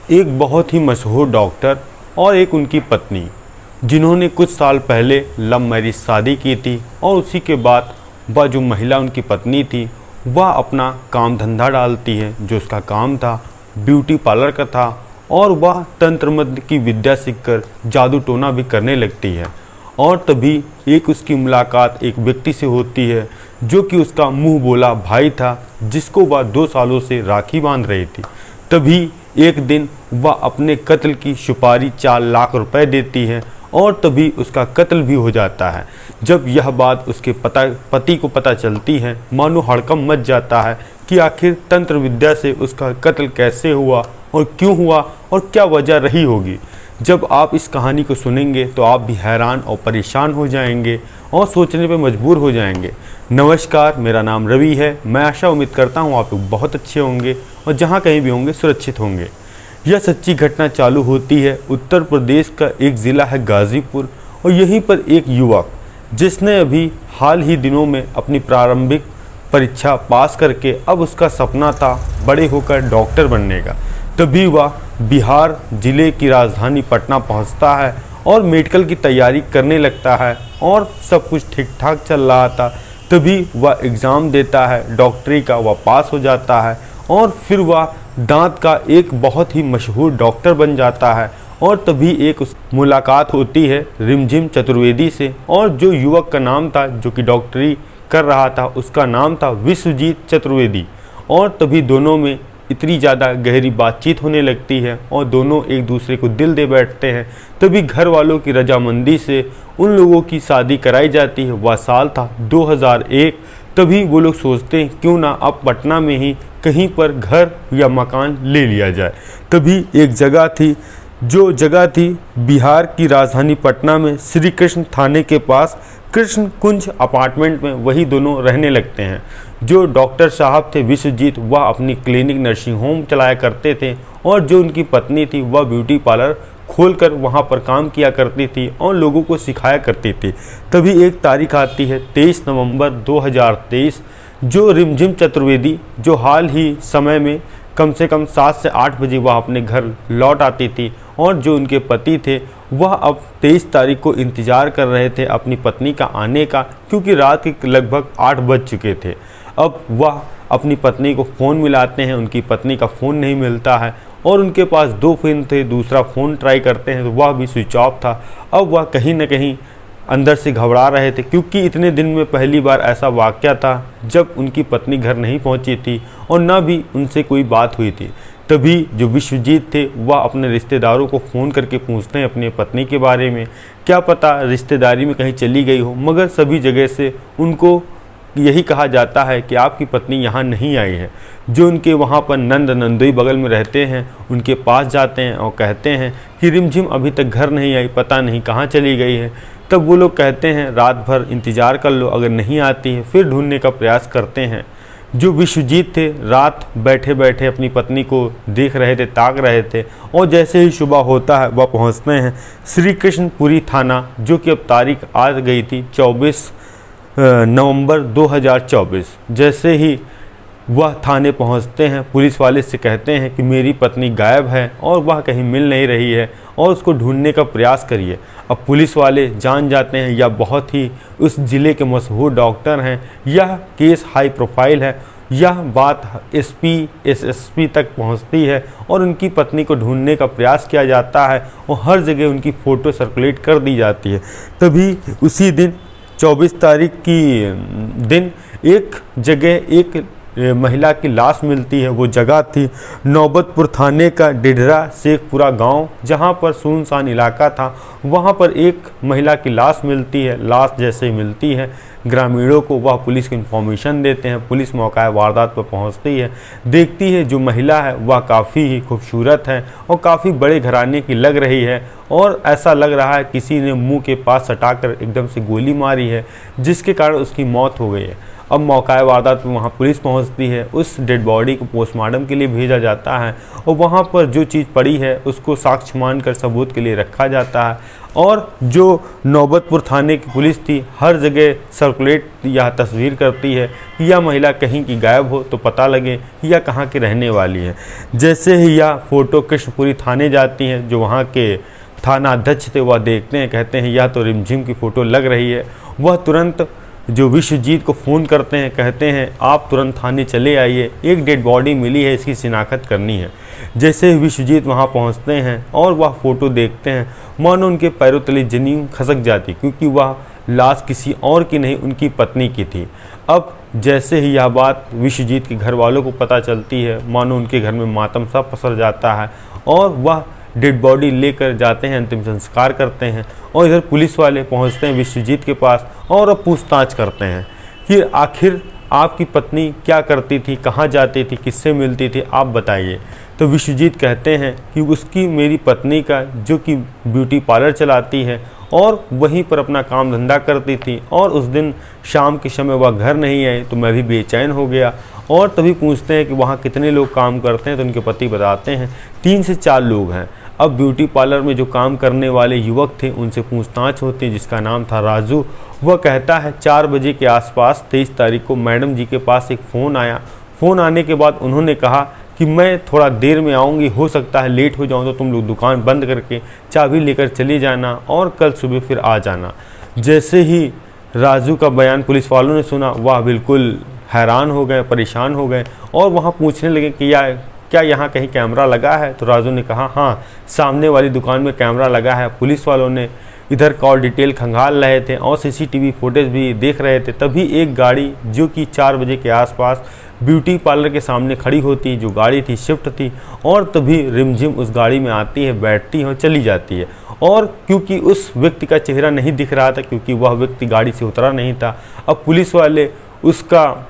एक बहुत ही मशहूर डॉक्टर और एक उनकी पत्नी, जिन्होंने कुछ साल पहले लव मैरिज शादी की थी और उसी के बाद वह जो महिला उनकी पत्नी थी वह अपना काम धंधा डालती है। जो उसका काम था ब्यूटी पार्लर का था और वह तंत्र मंत्र की विद्या सीखकर जादू टोना भी करने लगती है। और तभी एक उसकी मुलाकात एक व्यक्ति से होती है जो कि उसका मुंह बोला भाई था, जिसको वह 2 सालों से राखी बांध रही थी। तभी एक दिन वह अपने कत्ल की सुपारी 4 लाख रुपए देती है और तभी उसका कत्ल भी हो जाता है। जब यह बात उसके पति को पता चलती है, मानो हड़कंप मच जाता है कि आखिर तंत्र विद्या से उसका कत्ल कैसे हुआ और क्यों हुआ और क्या वजह रही होगी। जब आप इस कहानी को सुनेंगे तो आप भी हैरान और परेशान हो जाएंगे और सोचने पर मजबूर हो जाएंगे। नमस्कार, मेरा नाम रवि है। मैं आशा उम्मीद करता हूँ आप लोग बहुत अच्छे होंगे और जहाँ कहीं भी होंगे सुरक्षित होंगे। यह सच्ची घटना चालू होती है उत्तर प्रदेश का एक ज़िला है गाज़ीपुर, और यहीं पर एक युवक जिसने अभी हाल ही दिनों में अपनी प्रारंभिक परीक्षा पास करके अब उसका सपना था बड़े होकर डॉक्टर बनने का। तभी वह बिहार ज़िले की राजधानी पटना पहुंचता है और मेडिकल की तैयारी करने लगता है और सब कुछ ठीक ठाक चल रहा था। तभी वह एग्ज़ाम देता है डॉक्टरी का, वह पास हो जाता है और फिर वह दांत का एक बहुत ही मशहूर डॉक्टर बन जाता है। और तभी एक मुलाकात होती है रिमझिम चतुर्वेदी से, और जो युवक का नाम था जो कि डॉक्टरी कर रहा था उसका नाम था विश्वजीत चतुर्वेदी। और तभी दोनों में इतनी ज़्यादा गहरी बातचीत होने लगती है और दोनों एक दूसरे को दिल दे बैठते हैं। तभी घर वालों की रजामंदी से उन लोगों की शादी कराई जाती है। वह साल था 2001। तभी वो लोग सोचते हैं क्यों ना अब पटना में ही कहीं पर घर या मकान ले लिया जाए। तभी एक जगह थी, जो जगह थी बिहार की राजधानी पटना में श्री कृष्ण थाने के पास कृष्ण कुंज अपार्टमेंट में वही दोनों रहने लगते हैं। जो डॉक्टर साहब थे विश्वजीत, वह अपनी क्लिनिक नर्सिंग होम चलाया करते थे और जो उनकी पत्नी थी वह ब्यूटी पार्लर खोलकर वहां पर काम किया करती थी और लोगों को सिखाया करती थी। तभी एक तारीख आती है 23 नवंबर 2023, जो रिमझिम चतुर्वेदी जो हाल ही समय में कम से कम 7 से 8 बजे वह अपने घर लौट आती थी और जो उनके पति थे वह अब 23 तारीख को इंतज़ार कर रहे थे अपनी पत्नी का आने का, क्योंकि रात के लगभग 8 बज चुके थे। अब वह अपनी पत्नी को फ़ोन मिलाते हैं, उनकी पत्नी का फ़ोन नहीं मिलता है और उनके पास 2 फ़ोन थे, दूसरा फ़ोन ट्राई करते हैं तो वह भी स्विच ऑफ था। अब वह कहीं न कहीं अंदर से घबरा रहे थे, क्योंकि इतने दिन में पहली बार ऐसा वाक़या था जब उनकी पत्नी घर नहीं पहुंची थी और न भी उनसे कोई बात हुई थी। तभी जो विश्वजीत थे वह अपने रिश्तेदारों को फ़ोन करके पूछते हैं अपनी पत्नी के बारे में। क्या पता रिश्तेदारी में कहीं चली गई हो, मगर सभी जगह से उनको यही कहा जाता है कि आपकी पत्नी यहाँ नहीं आई है। जो उनके वहाँ पर नंदोई बगल में रहते हैं उनके पास जाते हैं और कहते हैं कि रिमझिम अभी तक घर नहीं आई, पता नहीं कहाँ चली गई है। तब वो लोग कहते हैं रात भर इंतज़ार कर लो, अगर नहीं आती है फिर ढूंढने का प्रयास करते हैं। जो विश्वजीत थे रात बैठे बैठे अपनी पत्नी को देख रहे थे, ताक रहे थे, और जैसे ही सुबह होता है वह पहुंचते हैं श्री कृष्णपुरी थाना, जो कि अब तारीख आ गई थी 24 नवंबर 2024। जैसे ही वह थाने पहुंचते हैं पुलिस वाले से कहते हैं कि मेरी पत्नी गायब है और वह कहीं मिल नहीं रही है और उसको ढूंढने का प्रयास करिए। अब पुलिस वाले जान जाते हैं यह बहुत ही उस ज़िले के मशहूर डॉक्टर हैं, यह केस हाई प्रोफाइल है, यह बात एसएसपी तक पहुंचती है और उनकी पत्नी को ढूंढने का प्रयास किया जाता है और हर जगह उनकी फ़ोटो सर्कुलेट कर दी जाती है। तभी उसी दिन 24 तारीख की दिन एक जगह एक महिला की लाश मिलती है। वो जगह थी नौबतपुर थाने का डिडरा शेखपुरा गांव, जहां पर सुनसान इलाका था। वहां पर एक महिला की लाश मिलती है। लाश जैसे ही मिलती है ग्रामीणों को वह पुलिस को इन्फॉर्मेशन देते हैं। पुलिस मौका वारदात पर पहुंचती है, देखती है जो महिला है वह काफ़ी ही खूबसूरत है और काफ़ी बड़े घराने की लग रही है और ऐसा लग रहा है किसी ने मुंह के पास सटाकर एकदम से गोली मारी है, जिसके कारण उसकी मौत हो गई है। अब मौका वारदात पर वहाँ पुलिस पहुँचती है, उस डेड बॉडी को पोस्टमार्टम के लिए भेजा जाता है और वहाँ पर जो चीज़ पड़ी है उसको साक्ष्य मानकर सबूत के लिए रखा जाता है। और जो नौबतपुर थाने की पुलिस थी हर जगह सर्कुलेट यह तस्वीर करती है कि यह महिला कहीं की गायब हो तो पता लगे यह कहाँ की रहने वाली है। जैसे ही यह फ़ोटो कृष्णपुरी थाने जाती है, जो वहाँ के थाना अध्यक्ष थे वह देखते हैं, कहते हैं यह तो रिमझिम की फ़ोटो लग रही है। वह तुरंत जो विश्वजीत को फ़ोन करते हैं, कहते हैं आप तुरंत थाने चले आइए, एक डेड बॉडी मिली है, इसकी शिनाख्त करनी है। जैसे ही विश्वजीत वहां पहुंचते हैं और वह फ़ोटो देखते हैं, मानो उनके पैरों तले ज़मीन खसक जाती, क्योंकि वह लाश किसी और की नहीं उनकी पत्नी की थी। अब जैसे ही यह बात विश्वजीत के घर वालों को पता चलती है, मानो उनके घर में मातम सा पसर जाता है और वह डेड बॉडी लेकर जाते हैं, अंतिम संस्कार करते हैं। और इधर पुलिस वाले पहुंचते हैं विश्वजीत के पास और अब पूछताछ करते हैं कि आखिर आपकी पत्नी क्या करती थी, कहाँ जाती थी, किससे मिलती थी, आप बताइए। तो विश्वजीत कहते हैं कि उसकी मेरी पत्नी का, जो कि ब्यूटी पार्लर चलाती है और वहीं पर अपना काम धंधा करती थी, और उस दिन शाम के समय वह घर नहीं आई तो मैं भी बेचैन हो गया। और तभी पूछते हैं कि वहाँ कितने लोग काम करते हैं, तो उनके पति बताते हैं 3 से 4 लोग हैं। अब ब्यूटी पार्लर में जो काम करने वाले युवक थे उनसे पूछताछ होती है, जिसका नाम था राजू। वह कहता है 4 बजे के आसपास 23 तारीख को मैडम जी के पास एक फ़ोन आया। फ़ोन आने के बाद उन्होंने कहा कि मैं थोड़ा देर में आऊँगी, हो सकता है लेट हो जाऊँ तो तुम लोग दुकान बंद करके चाबी लेकर चले जाना और कल सुबह फिर आ जाना। जैसे ही राजू का बयान पुलिस वालों ने सुना, वह बिल्कुल हैरान हो गए, परेशान हो गए और वहाँ पूछने लगे कि क्या यहाँ कहीं कैमरा लगा है। तो राजू ने कहा हाँ, सामने वाली दुकान में कैमरा लगा है। पुलिस वालों ने इधर कॉल डिटेल खंगाल रहे थे और सीसीटीवी फुटेज भी देख रहे थे। तभी एक गाड़ी जो कि 4 बजे के आसपास ब्यूटी पार्लर के सामने खड़ी होती, जो गाड़ी थी स्विफ्ट थी, और तभी रिमझिम उस गाड़ी में आती है, बैठती है और चली जाती है। और क्योंकि उस व्यक्ति का चेहरा नहीं दिख रहा था, क्योंकि वह व्यक्ति गाड़ी से उतरा नहीं था, अब पुलिस वाले उसका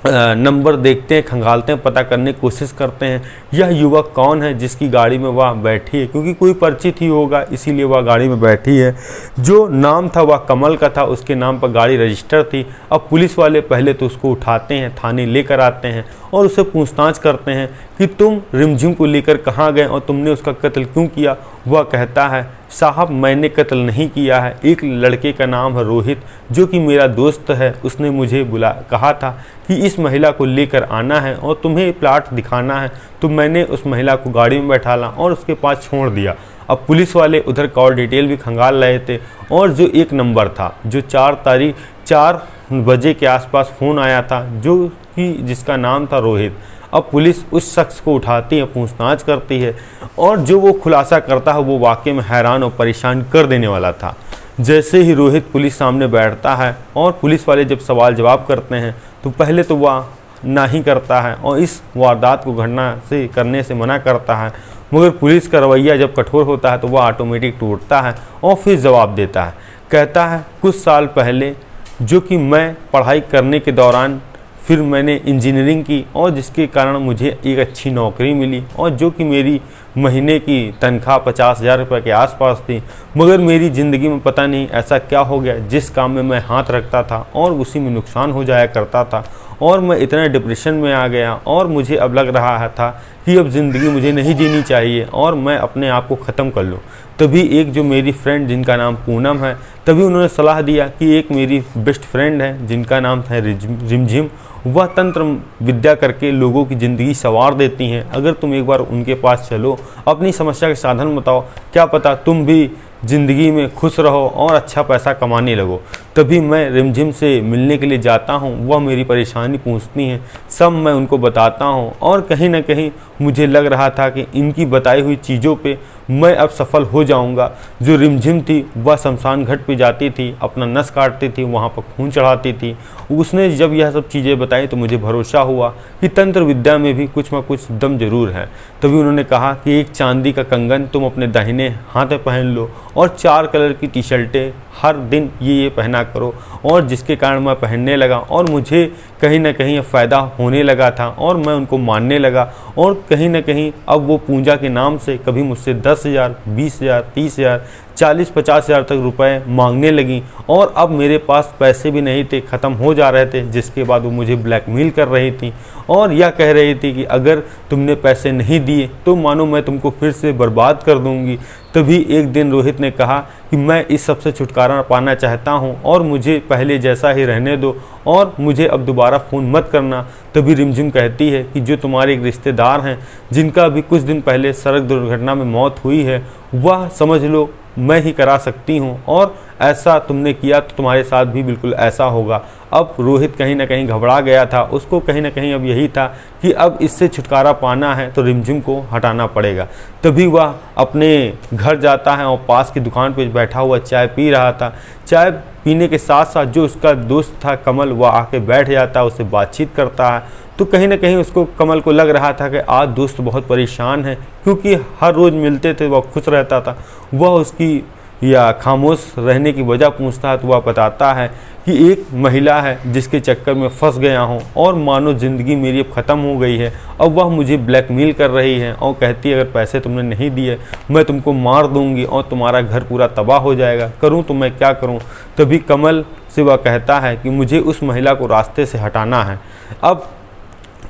नंबर देखते हैं, खंगालते हैं, पता करने की कोशिश करते हैं यह युवक कौन है जिसकी गाड़ी में वह बैठी है, क्योंकि कोई परिचित ही होगा इसीलिए वह गाड़ी में बैठी है। जो नाम था वह कमल का था, उसके नाम पर गाड़ी रजिस्टर थी। अब पुलिस वाले पहले तो उसको उठाते हैं, थाने लेकर आते हैं और उससे पूछताछ करते हैं कि तुम रिमझिम को लेकर कहाँ गए और तुमने उसका कत्ल क्यों किया। वह कहता है साहब मैंने कत्ल नहीं किया है, एक लड़के का नाम है रोहित, जो कि मेरा दोस्त है, उसने मुझे कहा था कि इस महिला को लेकर आना है और तुम्हें प्लाट दिखाना है, तो मैंने उस महिला को गाड़ी में बैठाला और उसके पास छोड़ दिया। अब पुलिस वाले उधर कॉल डिटेल भी खंगाल रहे थे और जो एक नंबर था, जो 4 बजे के आसपास फ़ोन आया था, जो कि जिसका नाम था रोहित। अब पुलिस उस शख्स को उठाती है, पूछताछ करती है और जो वो खुलासा करता है वो वाकई में हैरान और परेशान कर देने वाला था। जैसे ही रोहित पुलिस सामने बैठता है और पुलिस वाले जब सवाल जवाब करते हैं तो पहले तो वह ना ही करता है और इस वारदात को करने से मना करता है, मगर पुलिस का रवैया जब कठोर होता है तो वह ऑटोमेटिक टूटता है और फिर जवाब देता है। कहता है कुछ साल पहले जो कि मैं पढ़ाई करने के दौरान फिर मैंने इंजीनियरिंग की और जिसके कारण मुझे एक अच्छी नौकरी मिली और जो कि मेरी महीने की तनख्वाह 50,000 रुपये के आसपास थी, मगर मेरी ज़िंदगी में पता नहीं ऐसा क्या हो गया, जिस काम में मैं हाथ रखता था और उसी में नुकसान हो जाया करता था और मैं इतना डिप्रेशन में आ गया और मुझे अब लग रहा था कि अब ज़िंदगी मुझे नहीं जीनी चाहिए और मैं अपने आप को ख़त्म कर लूँ। तभी एक जो मेरी फ्रेंड जिनका नाम पूनम है, तभी उन्होंने सलाह दिया कि एक मेरी बेस्ट फ्रेंड है जिनका नाम है रिमझिम, वह तंत्र विद्या करके लोगों की ज़िंदगी संवार देती हैं। अगर तुम एक बार उनके पास चलो, अपनी समस्या के साधन बताओ, क्या पता तुम भी ज़िंदगी में खुश रहो और अच्छा पैसा कमाने लगो। तभी मैं रिमझिम से मिलने के लिए जाता हूँ, वह मेरी परेशानी पूछती हैं, सब मैं उनको बताता हूँ और कहीं ना कहीं मुझे लग रहा था कि इनकी बताई हुई चीज़ों पे मैं अब सफल हो जाऊंगा। जो रिमझिम थी वह शमशान घाट पे जाती थी, अपना नस काटती थी, वहाँ पर खून चढ़ाती थी। उसने जब यह सब चीज़ें बताई तो मुझे भरोसा हुआ कि तंत्र विद्या में भी कुछ न कुछ दम जरूर है। तभी उन्होंने कहा कि एक चांदी का कंगन तुम अपने दाहिने हाथ में पहन लो और 4 कलर की टी शर्टें हर दिन ये पहना करो, और जिसके कारण मैं पहनने लगा और मुझे कहीं ना कहीं फ़ायदा होने लगा था और मैं उनको मानने लगा। और कहीं ना कहीं अब वो पूजा के नाम से कभी मुझसे 10,000, 20,000, 30,000, 40-50,000 तक रुपए मांगने लगी। और अब मेरे पास पैसे भी नहीं थे, ख़त्म हो जा रहे थे, जिसके बाद वो मुझे ब्लैकमेल कर रही थी और यह कह रही थी कि अगर तुमने पैसे नहीं दिए तो मानो मैं तुमको फिर से बर्बाद कर दूंगी। तभी एक दिन रोहित ने कहा कि मैं इस सब से छुटकारा पाना चाहता हूं और मुझे पहले जैसा ही रहने दो और मुझे अब दोबारा फ़ोन मत करना। तभी रिमझिम कहती है कि जो तुम्हारे एक रिश्तेदार हैं जिनका अभी कुछ दिन पहले सड़क दुर्घटना में मौत हुई है, वह समझ लो मैं ही करा सकती हूँ और ऐसा तुमने किया तो तुम्हारे साथ भी बिल्कुल ऐसा होगा। अब रोहित कहीं ना कहीं घबरा गया था, उसको कहीं ना कहीं अब यही था कि अब इससे छुटकारा पाना है तो रिमझिम को हटाना पड़ेगा। तभी वह अपने घर जाता है और पास की दुकान पर बैठा हुआ चाय पी रहा था। चाय पीने के साथ साथ जो उसका दोस्त था कमल, वह आके बैठ जाता है, उससे बातचीत करता है। तो कहीं ना कहीं उसको कमल को लग रहा था कि आज दोस्त बहुत परेशान है, क्योंकि हर रोज़ मिलते थे, वह खुश रहता था। वह उसकी या खामोश रहने की वजह पूछता है तो वह बताता है कि एक महिला है जिसके चक्कर में फंस गया हूँ और मानो ज़िंदगी मेरी अब ख़त्म हो गई है। अब वह मुझे ब्लैकमेल कर रही है और कहती है अगर पैसे तुमने नहीं दिए मैं तुमको मार दूंगी और तुम्हारा घर पूरा तबाह हो जाएगा, करूँ तो मैं क्या करूँ। तभी कमल से वह कहता है कि मुझे उस महिला को रास्ते से हटाना है। अब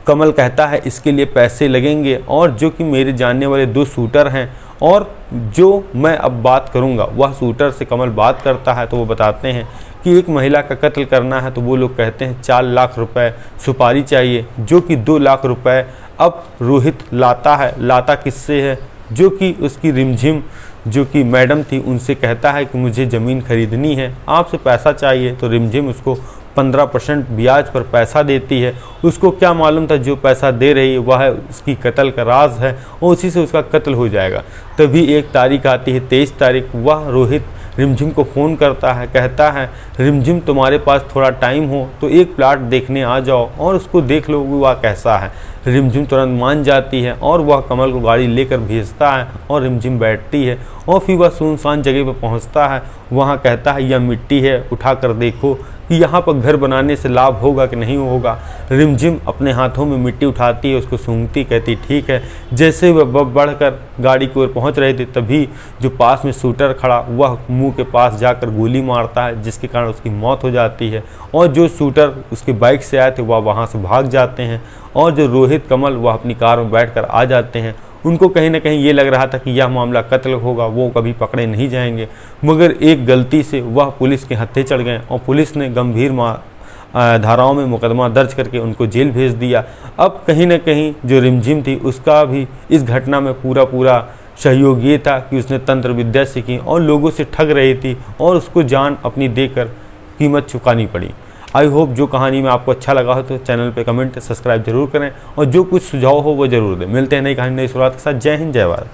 कमल कहता है इसके लिए पैसे लगेंगे और जो कि मेरे जानने वाले 2 शूटर हैं और जो मैं अब बात करूंगा वह शूटर से कमल बात करता है। तो वो बताते हैं कि एक महिला का कत्ल करना है तो वो लोग कहते हैं 4 लाख रुपए सुपारी चाहिए, जो कि 2 लाख रुपए अब रोहित लाता है। लाता किससे है? जो कि उसकी रिमझिम जो कि मैडम थी उनसे कहता है कि मुझे ज़मीन खरीदनी है, आपसे पैसा चाहिए। तो रिमझिम उसको 15% ब्याज पर पैसा देती है। उसको क्या मालूम था जो पैसा दे रही है वह उसकी कत्ल का राज है और उसी से उसका कत्ल हो जाएगा। तभी एक तारीख आती है 23 तारीख। वह रोहित रिमझिम को फ़ोन करता है, कहता है रिमझिम तुम्हारे पास थोड़ा टाइम हो तो एक प्लाट देखने आ जाओ और उसको देख लो वह कैसा है। रिमझिम तुरंत मान जाती है और वह कमल को गाड़ी लेकर भेजता है और रिमझिम बैठती है और फिर वह सुनसान जगह पर पहुंचता है। वहां कहता है यह मिट्टी है, उठा कर देखो कि यहाँ पर घर बनाने से लाभ होगा कि नहीं होगा। रिमझिम अपने हाथों में मिट्टी उठाती है, उसको सूंघती, कहती ठीक है। जैसे वह बढ़कर गाड़ी की ओर पहुँच रहे थे तभी जो पास में शूटर खड़ा वह मुंह के पास जाकर गोली मारता है, जिसके कारण उसकी मौत हो जाती है। और जो शूटर उसके बाइक से आए थे वह वहाँ से भाग जाते हैं और जो रोहित कमल वह अपनी कार में बैठकर आ जाते हैं। उनको कहीं ना कहीं ये लग रहा था कि यह मामला कत्ल होगा, वो कभी पकड़े नहीं जाएंगे, मगर एक गलती से वह पुलिस के हत्थे चढ़ गए और पुलिस ने गंभीर धाराओं में मुकदमा दर्ज करके उनको जेल भेज दिया। अब कहीं ना कहीं जो रिमझिम थी उसका भी इस घटना में पूरा सहयोग ये था कि उसने तंत्र विद्या सीखी और लोगों से ठग रही थी और उसको जान अपनी देकर कीमत चुकानी पड़ी। आई होप जो कहानी में आपको अच्छा लगा हो तो चैनल पे कमेंट सब्सक्राइब जरूर करें और जो कुछ सुझाव हो वो जरूर दें। मिलते हैं नई कहानी नई शुरुआत के साथ। जय हिंद, जय भारत।